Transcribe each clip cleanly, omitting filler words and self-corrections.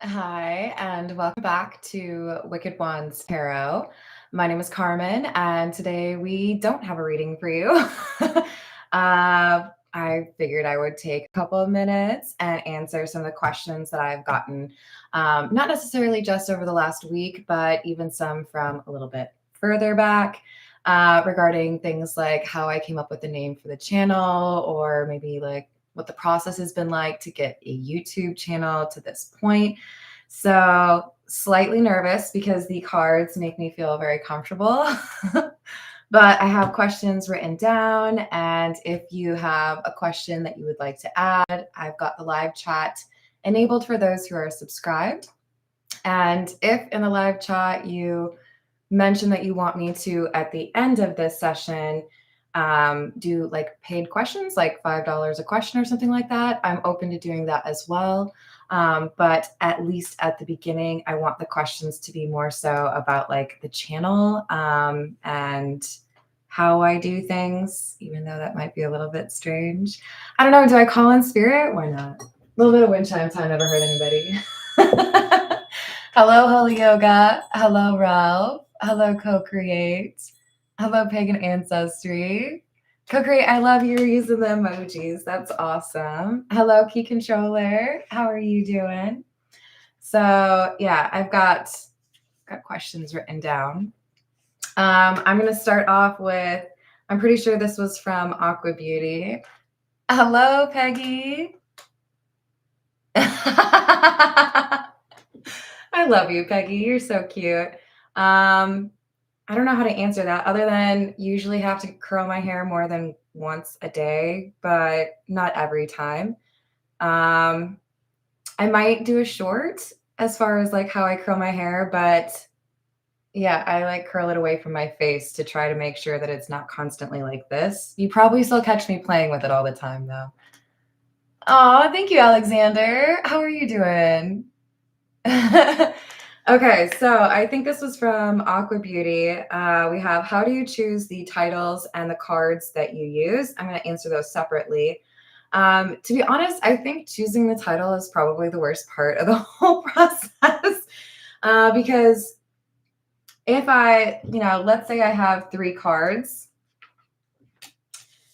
Hi, and welcome back to Wicked Wands Tarot. My name is Carmen, and today we don't have a reading for you. I figured I would take a couple of minutes and answer some of the questions that I've gotten, not necessarily just over the last week, but even some from a little bit further back, regarding things like how I came up with the name for the channel, or maybe like what the process has been like to get a YouTube channel to this point. So, slightly nervous because the cards make me feel very comfortable. But I have questions written down. And if you have a question that you would like to add, I've got the live chat enabled for those who are subscribed. And if in the live chat you mention that you want me to, at the end of this session, do like paid questions, like $5 a question or something like that, I'm open to doing that as well. But at least at the beginning, I want the questions to be more so about like the channel and how I do things, even though that might be a little bit strange. I don't know. Do I call in spirit? Why not? A little bit of wind chime time never hurt anybody. Hello, Holy Yoga. Hello, Ralph. Hello, Co-Create. Hello, Pagan Ancestry. Co-Create, I love you using the emojis. That's awesome. Hello, Key Controller. How are you doing? So yeah, I've got questions written down. I'm going to start off with, I'm pretty sure this was from Aqua Beauty. Hello, Peggy. I love you, Peggy. You're so cute. I don't know how to answer that other than usually have to curl my hair more than once a day, but not every time. I might do a short as far as like how I curl my hair, but yeah, I like curl it away from my face to try to make sure that it's not constantly like this. You probably still catch me playing with it all the time though. Oh, thank you, Alexander. How are you doing? Okay, so I think this was from Aqua Beauty. We have, how do you choose the titles and the cards that you use? I'm going to answer those separately. To be honest, I think choosing the title is probably the worst part of the whole process. Because if let's say I have three cards.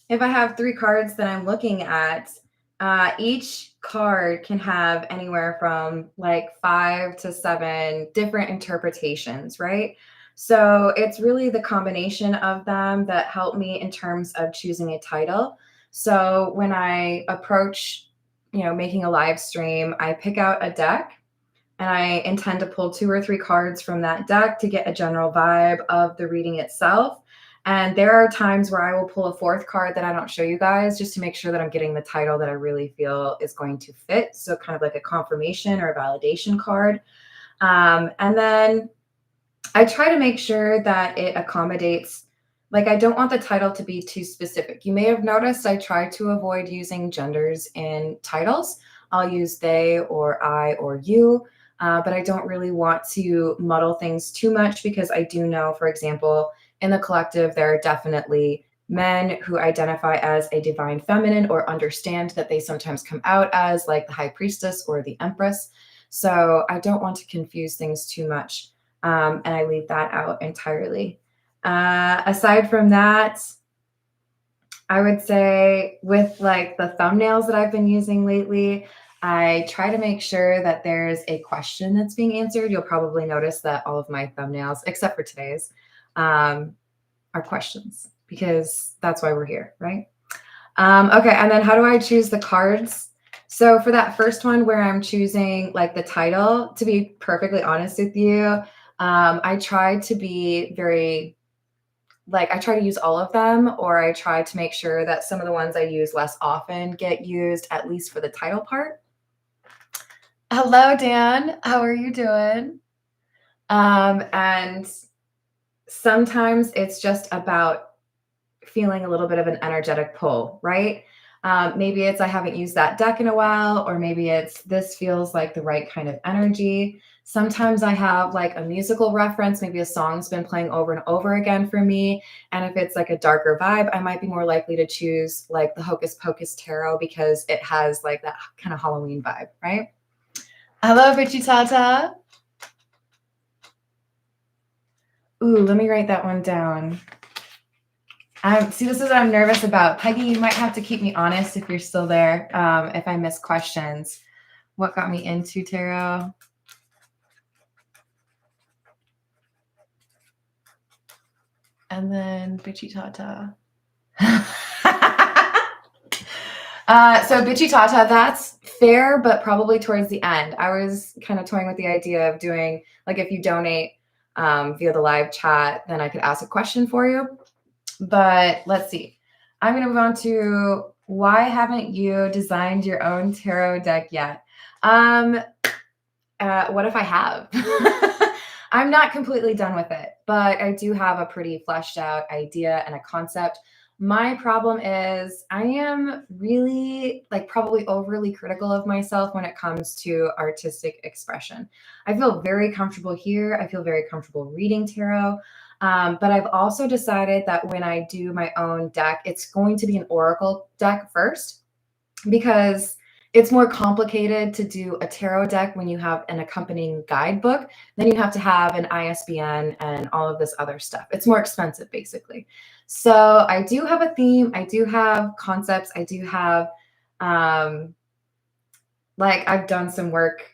If I have three cards that I'm looking at, each card can have anywhere from like 5 to 7 different interpretations, right? So it's really the combination of them that help me in terms of choosing a title. So when I approach, making a live stream, I pick out a deck and I intend to pull 2 or 3 cards from that deck to get a general vibe of the reading itself. And there are times where I will pull a 4th card that I don't show you guys just to make sure that I'm getting the title that I really feel is going to fit. So kind of like a confirmation or a validation card. And then I try to make sure that it accommodates, like I don't want the title to be too specific. You may have noticed I try to avoid using genders in titles. I'll use they or I or you. But I don't really want to muddle things too much because I do know, for example, in the collective, there are definitely men who identify as a divine feminine or understand that they sometimes come out as like the high priestess or the empress. So I don't want to confuse things too much. And I leave that out entirely. Aside from that, I would say with like the thumbnails that I've been using lately, I try to make sure that there's a question that's being answered. You'll probably notice that all of my thumbnails, except for today's, are questions because that's why we're here, right? Okay, and then how do I choose the cards? So for that first one where I'm choosing like the title, to be perfectly honest with you, I try to be very, like I try to use all of them, or I try to make sure that some of the ones I use less often get used at least for the title part. Hello, Dan. How are you doing? And sometimes it's just about feeling a little bit of an energetic pull, right? Maybe it's I haven't used that deck in a while, or maybe it's this feels like the right kind of energy. Sometimes I have like a musical reference, maybe a song's been playing over and over again for me. And if it's like a darker vibe, I might be more likely to choose like the Hocus Pocus Tarot because it has like that kind of Halloween vibe, right? Hello, Bitchy Tata. Ooh, let me write that one down. See, this is what I'm nervous about. Peggy, you might have to keep me honest if you're still there, if I miss questions. What got me into tarot? And then Bitchy Tata. So Bitchy Tata, that's fair, but probably towards the end. I was kind of toying with the idea of doing, like, if you donate via the live chat, then I could ask a question for you. But let's see. I'm going to move on to why haven't you designed your own tarot deck yet? What if I have? I'm not completely done with it, but I do have a pretty fleshed out idea and a concept. My problem is I am really, like, probably overly critical of myself when it comes to artistic expression. I feel very comfortable here. I feel very comfortable reading tarot. But I've also decided that when I do my own deck, it's going to be an oracle deck first, because it's more complicated to do a tarot deck when you have an accompanying guidebook. Then you have to have an ISBN and all of this other stuff. It's more expensive, basically. So I do have a theme. I do have concepts. I do have, like, I've done some work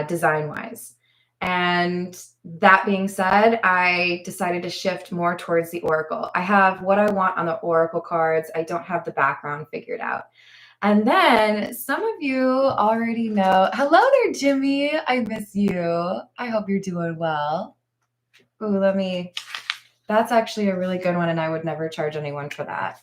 design-wise. And that being said, I decided to shift more towards the oracle. I have what I want on the oracle cards. I don't have the background figured out. And then some of you already know. Hello there, Jimmy. I miss you. I hope you're doing well. Ooh, that's actually a really good one, and I would never charge anyone for that.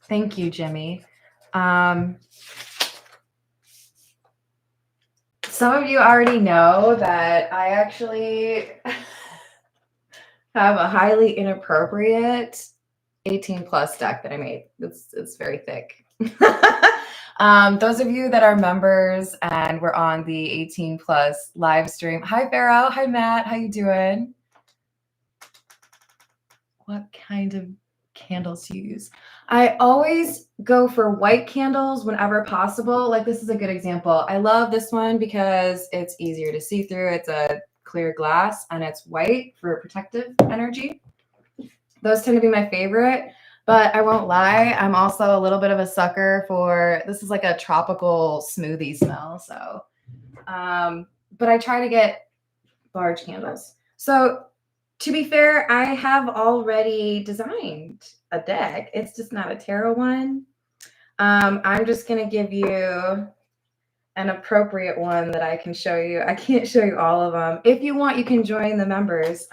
Thank you, Jimmy. Some of you already know that I actually have a highly inappropriate 18 plus deck that I made. It's very thick. Those of you that are members and we're on the 18 plus live stream. Hi, Pharaoh. Hi, Matt. How you doing? What kind of candles do you use? I always go for white candles whenever possible. Like, this is a good example. I love this one because it's easier to see through. It's a clear glass and it's white for protective energy. Those tend to be my favorite, but I won't lie, I'm also a little bit of a sucker for, this is like a tropical smoothie smell. So, but I try to get large candles. So to be fair, I have already designed a deck. It's just not a tarot one. I'm just going to give you an appropriate one that I can show you. I can't show you all of them. If you want, you can join the members.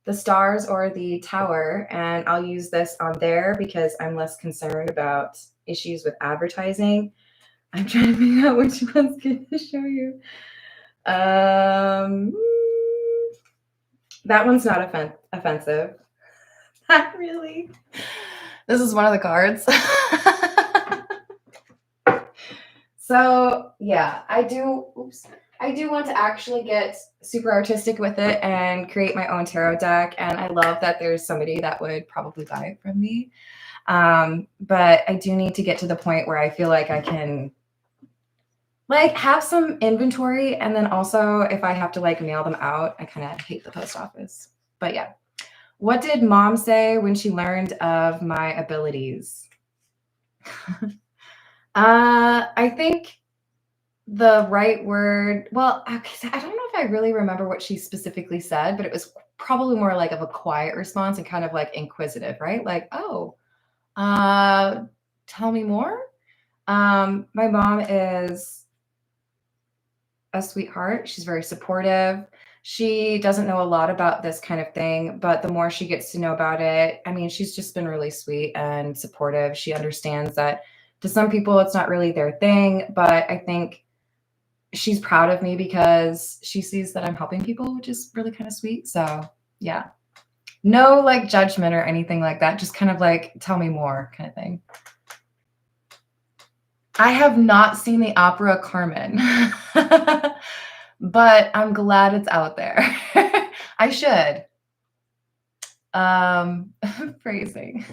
The stars or the tower, and I'll use this on there because I'm less concerned about issues with advertising. I'm trying to figure out which one's good to show you. That one's not offensive. Not really. This is one of the cards. So yeah, I do want to actually get super artistic with it and create my own tarot deck. And I love that there's somebody that would probably buy it from me. But I do need to get to the point where I feel like I can, like, have some inventory. And then also, if I have to, like, mail them out, I kind of hate the post office. But yeah. What did mom say when she learned of my abilities? I think the right word, well, I don't know if I really remember what she specifically said, but it was probably more like of a quiet response and kind of like inquisitive, right? Like, oh, tell me more. My mom is a sweetheart. She's very supportive. She doesn't know a lot about this kind of thing, but the more she gets to know about it, I mean, she's just been really sweet and supportive. She understands that to some people, it's not really their thing, but I think she's proud of me because she sees that I'm helping people, which is really kind of sweet. So yeah, no like judgment or anything like that. Just kind of like, tell me more kind of thing. I have not seen the opera Carmen. but I'm glad it's out there. I should. Phrasing.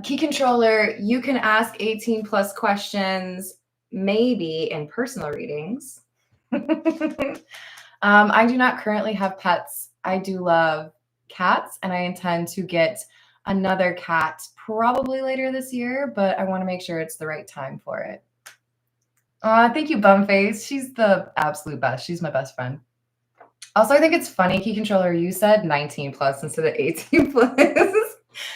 Key controller, you can ask 18 plus questions, maybe in personal readings. I do not currently have pets. I do love cats, and I intend to get another cat probably later this year, but I want to make sure it's the right time for it. Thank you, Bumface. She's the absolute best. She's my best friend. Also, I think it's funny, Key Controller, you said 19 plus instead of 18 plus.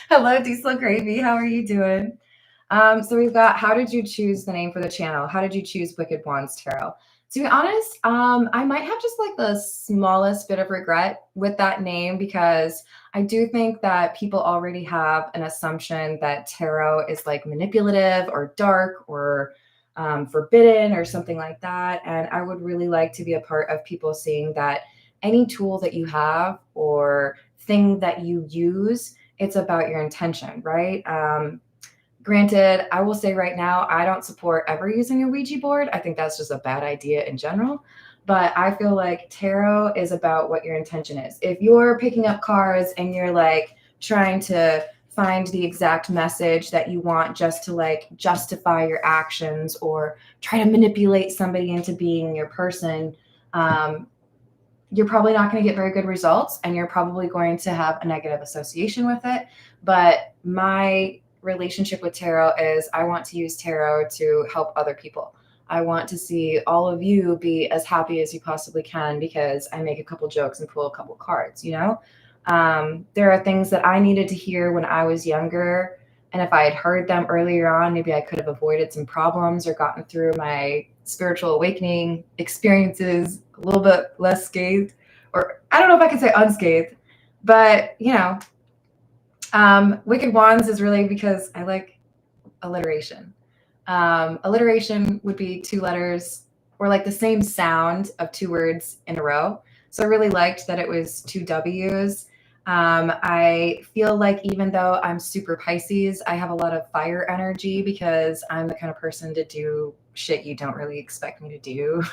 Hello, Diesel Gravy. How are you doing? So we've got, how did you choose the name for the channel? How did you choose Wicked Wands Tarot? To be honest, I might have just like the smallest bit of regret with that name, because I do think that people already have an assumption that tarot is like manipulative or dark or forbidden or something like that. And I would really like to be a part of people seeing that any tool that you have or thing that you use, it's about your intention, right? Granted, I will say right now, I don't support ever using a Ouija board. I think that's just a bad idea in general. But I feel like tarot is about what your intention is. If you're picking up cards and you're like trying to find the exact message that you want just to like justify your actions or try to manipulate somebody into being your person, you're probably not going to get very good results, and you're probably going to have a negative association with it. But my relationship with tarot is I want to use tarot to help other people. I want to see all of you be as happy as you possibly can because I make a couple jokes and pull a couple cards, you know? There are things that I needed to hear when I was younger, and if I had heard them earlier on, maybe I could have avoided some problems or gotten through my spiritual awakening experiences a little bit less scathed, or I don't know if I can say unscathed, but you know, Wicked Wands is really because I like alliteration. Alliteration would be two letters or like the same sound of two words in a row. So I really liked that it was two W's. I feel like even though I'm super Pisces, I have a lot of fire energy because I'm the kind of person to do shit you don't really expect me to do.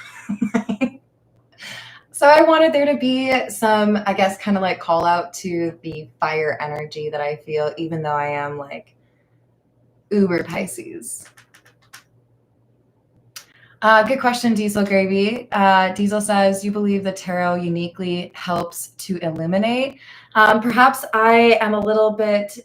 So I wanted there to be some, I guess, kind of like call out to the fire energy that I feel, even though I am like uber Pisces. Good question, Diesel Gravy. Diesel says, you believe the tarot uniquely helps to illuminate. Perhaps I am a little bit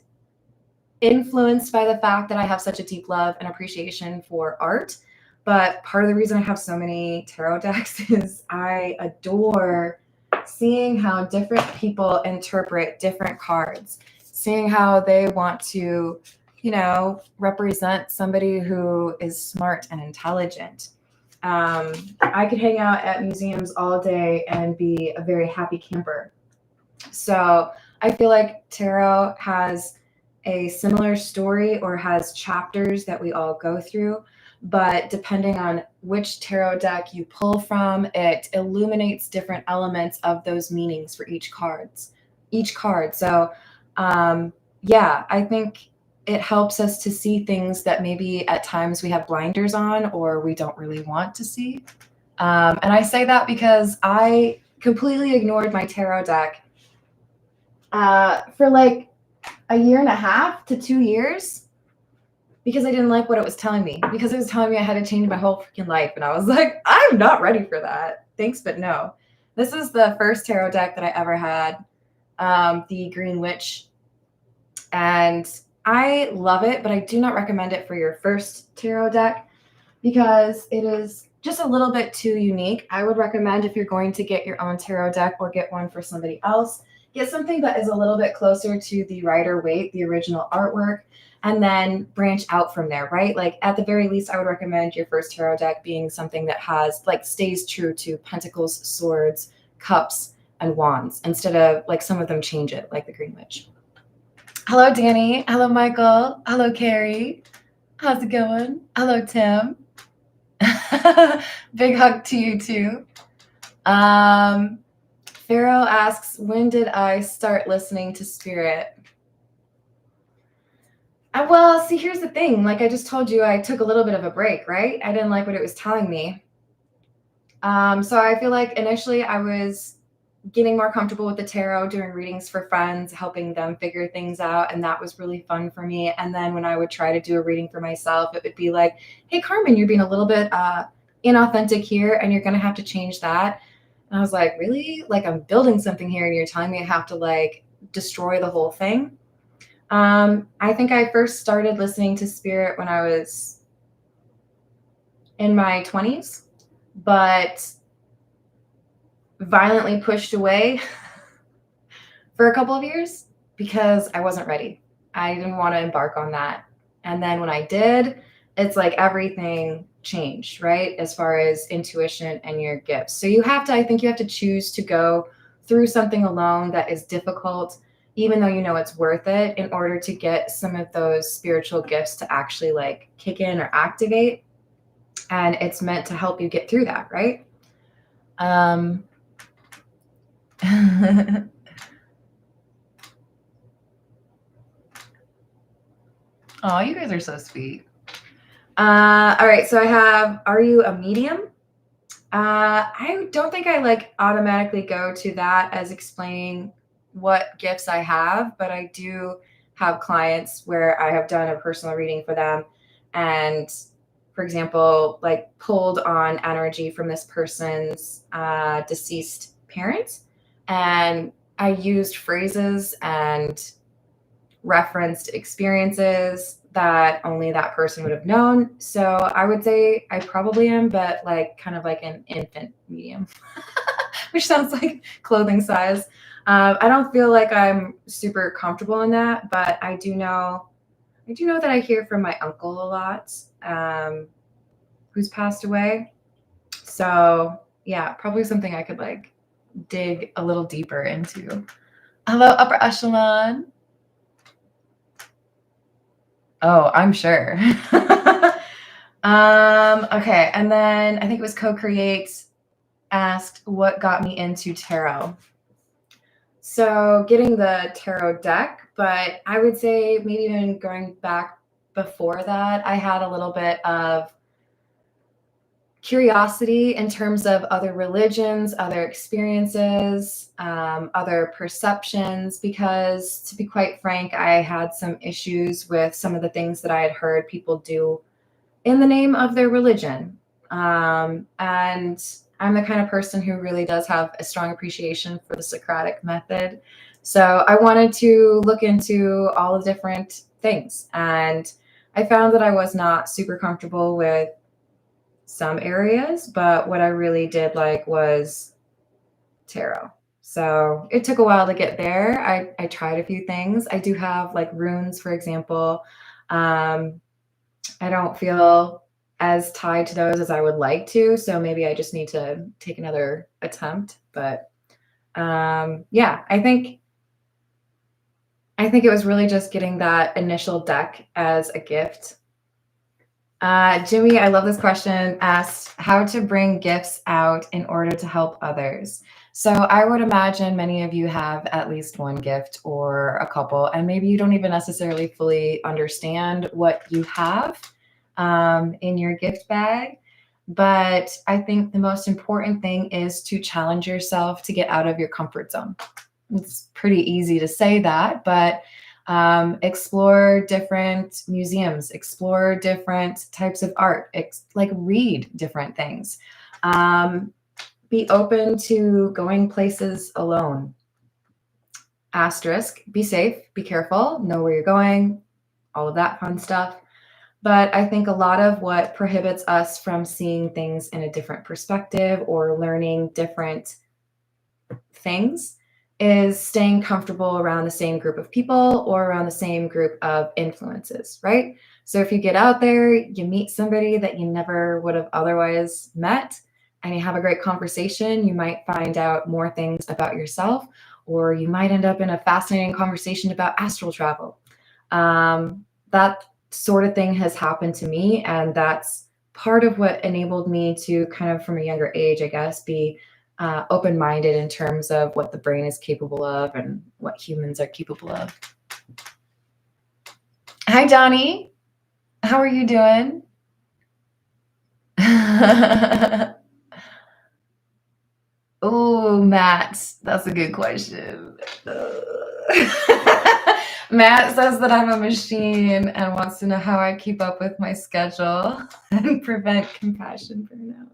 influenced by the fact that I have such a deep love and appreciation for art. But part of the reason I have so many tarot decks is I adore seeing how different people interpret different cards, seeing how they want to, you know, represent somebody who is smart and intelligent. I could hang out at museums all day and be a very happy camper. So I feel like tarot has a similar story or has chapters that we all go through, but depending on which tarot deck you pull from, it illuminates different elements of those meanings for each card. So yeah, I think it helps us to see things that maybe at times we have blinders on or we don't really want to see. And I say that because I completely ignored my tarot deck for like a year and a half to 2 years because I didn't like what it was telling me, because it was telling me I had to change my whole freaking life. And I was like, I'm not ready for that. Thanks, but no. This is the first tarot deck that I ever had, the Green Witch. And I love it, but I do not recommend it for your first tarot deck because it is just a little bit too unique. I would recommend, if you're going to get your own tarot deck or get one for somebody else, get something that is a little bit closer to the Rider-Waite, the original artwork, and then branch out from there, right? Like at the very least, I would recommend your first tarot deck being something that has like stays true to pentacles, swords, cups, and wands, instead of like some of them change it, like the Green Witch. Hello, Danny. Hello, Michael. Hello, Carrie. How's it going? Hello, Tim. Big hug to you too. Pharaoh asks, when did I start listening to spirit? Well, see, here's the thing. Like I just told you, I took a little bit of a break, right? I didn't like what it was telling me. So I feel like initially I was getting more comfortable with the tarot, doing readings for friends, helping them figure things out. And that was really fun for me. And then when I would try to do a reading for myself, it would be like, hey, Carmen, you're being a little bit inauthentic here and you're going to have to change that. And I was like, really? Like I'm building something here and you're telling me I have to like destroy the whole thing? I think I first started listening to spirit when I was in my 20s, but violently pushed away for a couple of years because I wasn't ready. I didn't want to embark on that. And then when I did, it's like everything changed, right? As far as intuition and your gifts. So you have to, I think you have to choose to go through something alone that is difficult, even though you know it's worth it, in order to get some of those spiritual gifts to actually like kick in or activate. And it's meant to help you get through that, right? Oh, you guys are so sweet. All right, so I have, are you a medium? I don't think I like automatically go to that as explaining what gifts I have, but I do have clients where I have done a personal reading for them and, for example, like pulled on energy from this person's deceased parent. And I used phrases and referenced experiences that only that person would have known. So I would say I probably am, but like kind of like an infant medium, which sounds like clothing size. I don't feel like I'm super comfortable in that, but I do know that I hear from my uncle a lot, who's passed away. So yeah, probably something I could like dig a little deeper into. Hello, upper echelon. Oh, I'm sure. Okay, and then I think it was Co-Create asked what got me into tarot. So getting the tarot deck, but I would say maybe even going back before that, I had a little bit of curiosity in terms of other religions, other experiences, other perceptions, because to be quite frank, I had some issues with some of the things that I had heard people do in the name of their religion. And I'm the kind of person who really does have a strong appreciation for the Socratic method. So I wanted to look into all the different things. And I found that I was not super comfortable with some areas, but what I really did like was tarot. So it took a while to get there. I tried a few things. I do have like runes, for example. I don't feel as tied to those as I would like to. So maybe I just need to take another attempt. But yeah, I think it was really just getting that initial deck as a gift. Jimmy, I love this question, asked how to bring gifts out in order to help others. So I would imagine many of you have at least one gift or a couple, and maybe you don't even necessarily fully understand what you have in your gift bag. But I think the most important thing is to challenge yourself to get out of your comfort zone. It's pretty easy to say that, but explore different museums, explore different types of art, like read different things. Be open to going places alone. Asterisk, be safe, be careful, know where you're going, all of that fun stuff. But I think a lot of what prohibits us from seeing things in a different perspective or learning different things is staying comfortable around the same group of people or around the same group of influences, right? So if you get out there, you meet somebody that you never would have otherwise met, and you have a great conversation, you might find out more things about yourself, or you might end up in a fascinating conversation about astral travel. That sort of thing has happened to me, and that's part of what enabled me to kind of from a younger age, I guess, be open-minded in terms of what the brain is capable of and what humans are capable of. Hi, Johnny. How are you doing? Oh, Matt, that's a good question. Matt says that I'm a machine and wants to know how I keep up with my schedule and prevent compassion burnout.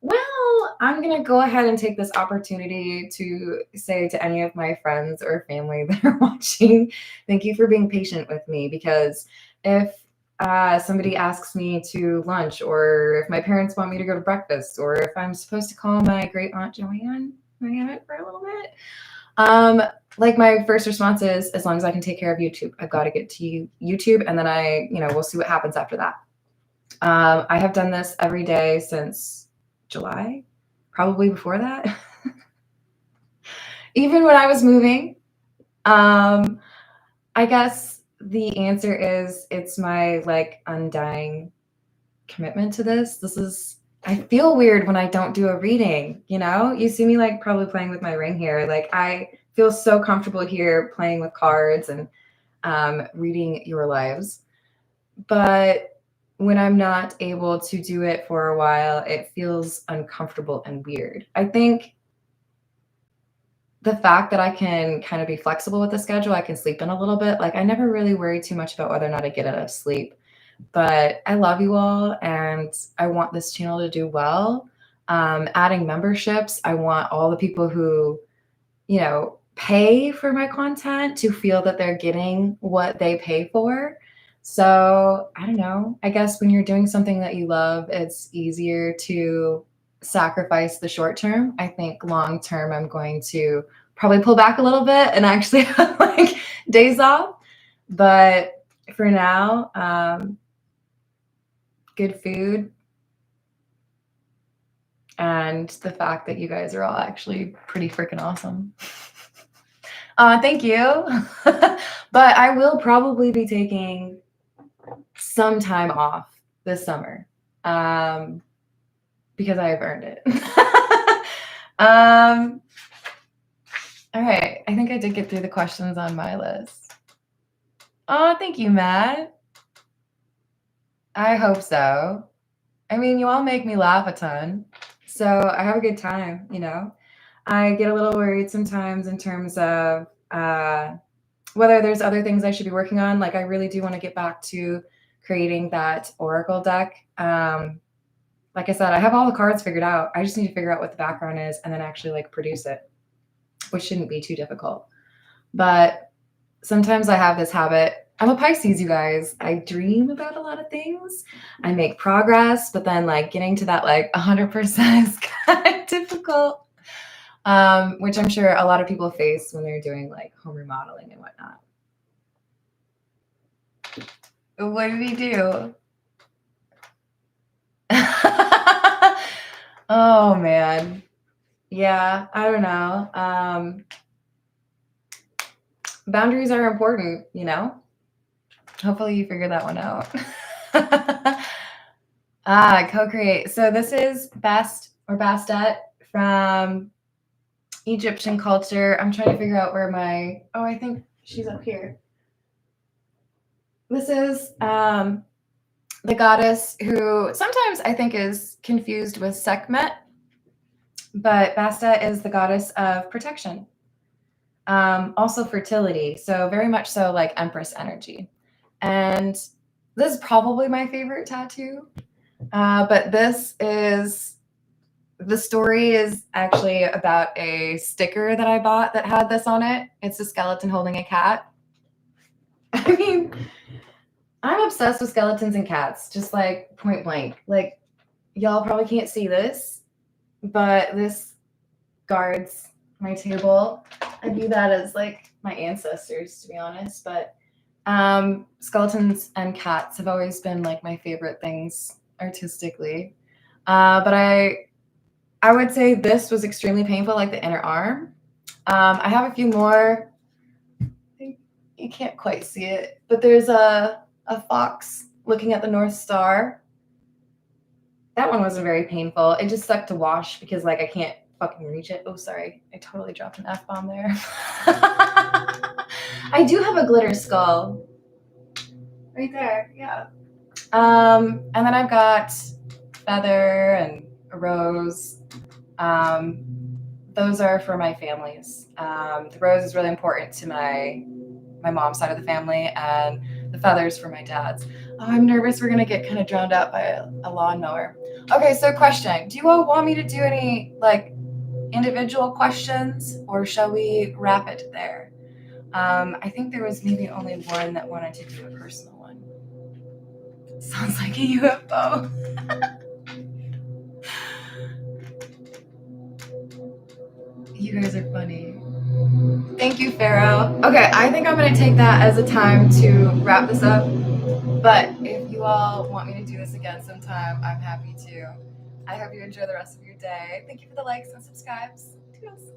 Well, I'm going to go ahead and take this opportunity to say to any of my friends or family that are watching, thank you for being patient with me, because if somebody asks me to lunch, or if my parents want me to go to breakfast, or if I'm supposed to call my great aunt Joanne, I haven't for a little bit. Like my first response is, as long as I can take care of YouTube, I've got to get to YouTube, and then we'll see what happens after that. I have done this every day since July, probably before that. Even when I was moving. I guess the answer is it's my like undying commitment to this. I feel weird when I don't do a reading, you know? You see me like probably playing with my ring here. Like I feel so comfortable here playing with cards and reading your lives. But when I'm not able to do it for a while, it feels uncomfortable and weird. I think the fact that I can kind of be flexible with the schedule, I can sleep in a little bit. Like I never really worry too much about whether or not I get enough sleep. But I love you all, and I want this channel to do well. Adding memberships, I want all the people who, pay for my content to feel that they're getting what they pay for. So I don't know. I guess when you're doing something that you love, it's easier to sacrifice the short term. I think long term, I'm going to probably pull back a little bit and actually have like days off. But for now, good food, and the fact that you guys are all actually pretty freaking awesome. Thank you. But I will probably be taking some time off this summer because I have earned it. All right. I think I did get through the questions on my list. Oh, thank you, Matt. I hope so. I mean, you all make me laugh a ton, so I have a good time, I get a little worried sometimes in terms of whether there's other things I should be working on. Like I really do want to get back to creating that Oracle deck. Like I said, I have all the cards figured out. I just need to figure out what the background is and then actually like produce it, which shouldn't be too difficult. But sometimes I have this habit. I'm a Pisces, you guys. I dream about a lot of things. I make progress, but then like getting to that like 100% is kind of difficult, which I'm sure a lot of people face when they're doing like home remodeling and whatnot. What did he do? Oh, man. Yeah, I don't know. Boundaries are important, Hopefully you figured that one out. Co-create. So this is Bastet from Egyptian culture. I'm trying to figure out where I think she's up here. This is the goddess who sometimes I think is confused with Sekhmet, but Bastet is the goddess of protection. Also fertility. So very much so like Empress energy. And this is probably my favorite tattoo. But the story is actually about a sticker that I bought that had this on it. It's a skeleton holding a cat. I mean, I'm obsessed with skeletons and cats, just like point blank. Like, y'all probably can't see this, but this guards my table. I view that as like my ancestors, to be honest. But skeletons and cats have always been like my favorite things artistically. But I would say this was extremely painful, like the inner arm. I have a few more. You can't quite see it, but there's a fox looking at the North Star. That one wasn't very painful. It just sucked to wash because like I can't fucking reach it. Oh, sorry. I totally dropped an F-bomb there. I do have a glitter skull. Right there, yeah. And then I've got feather and a rose. Those are for my families. The rose is really important to my mom's side of the family, and the feathers for my dad's. Oh, I'm nervous we're gonna get kind of drowned out by a lawnmower. Okay, so question: do you all want me to do any like individual questions, or shall we wrap it there? I think there was maybe only one that wanted to do a personal one. Sounds like a UFO. You guys are funny. Thank you, Pharaoh. Okay, I think I'm going to take that as a time to wrap this up. But if you all want me to do this again sometime, I'm happy to. I hope you enjoy the rest of your day. Thank you for the likes and subscribes. Toodles.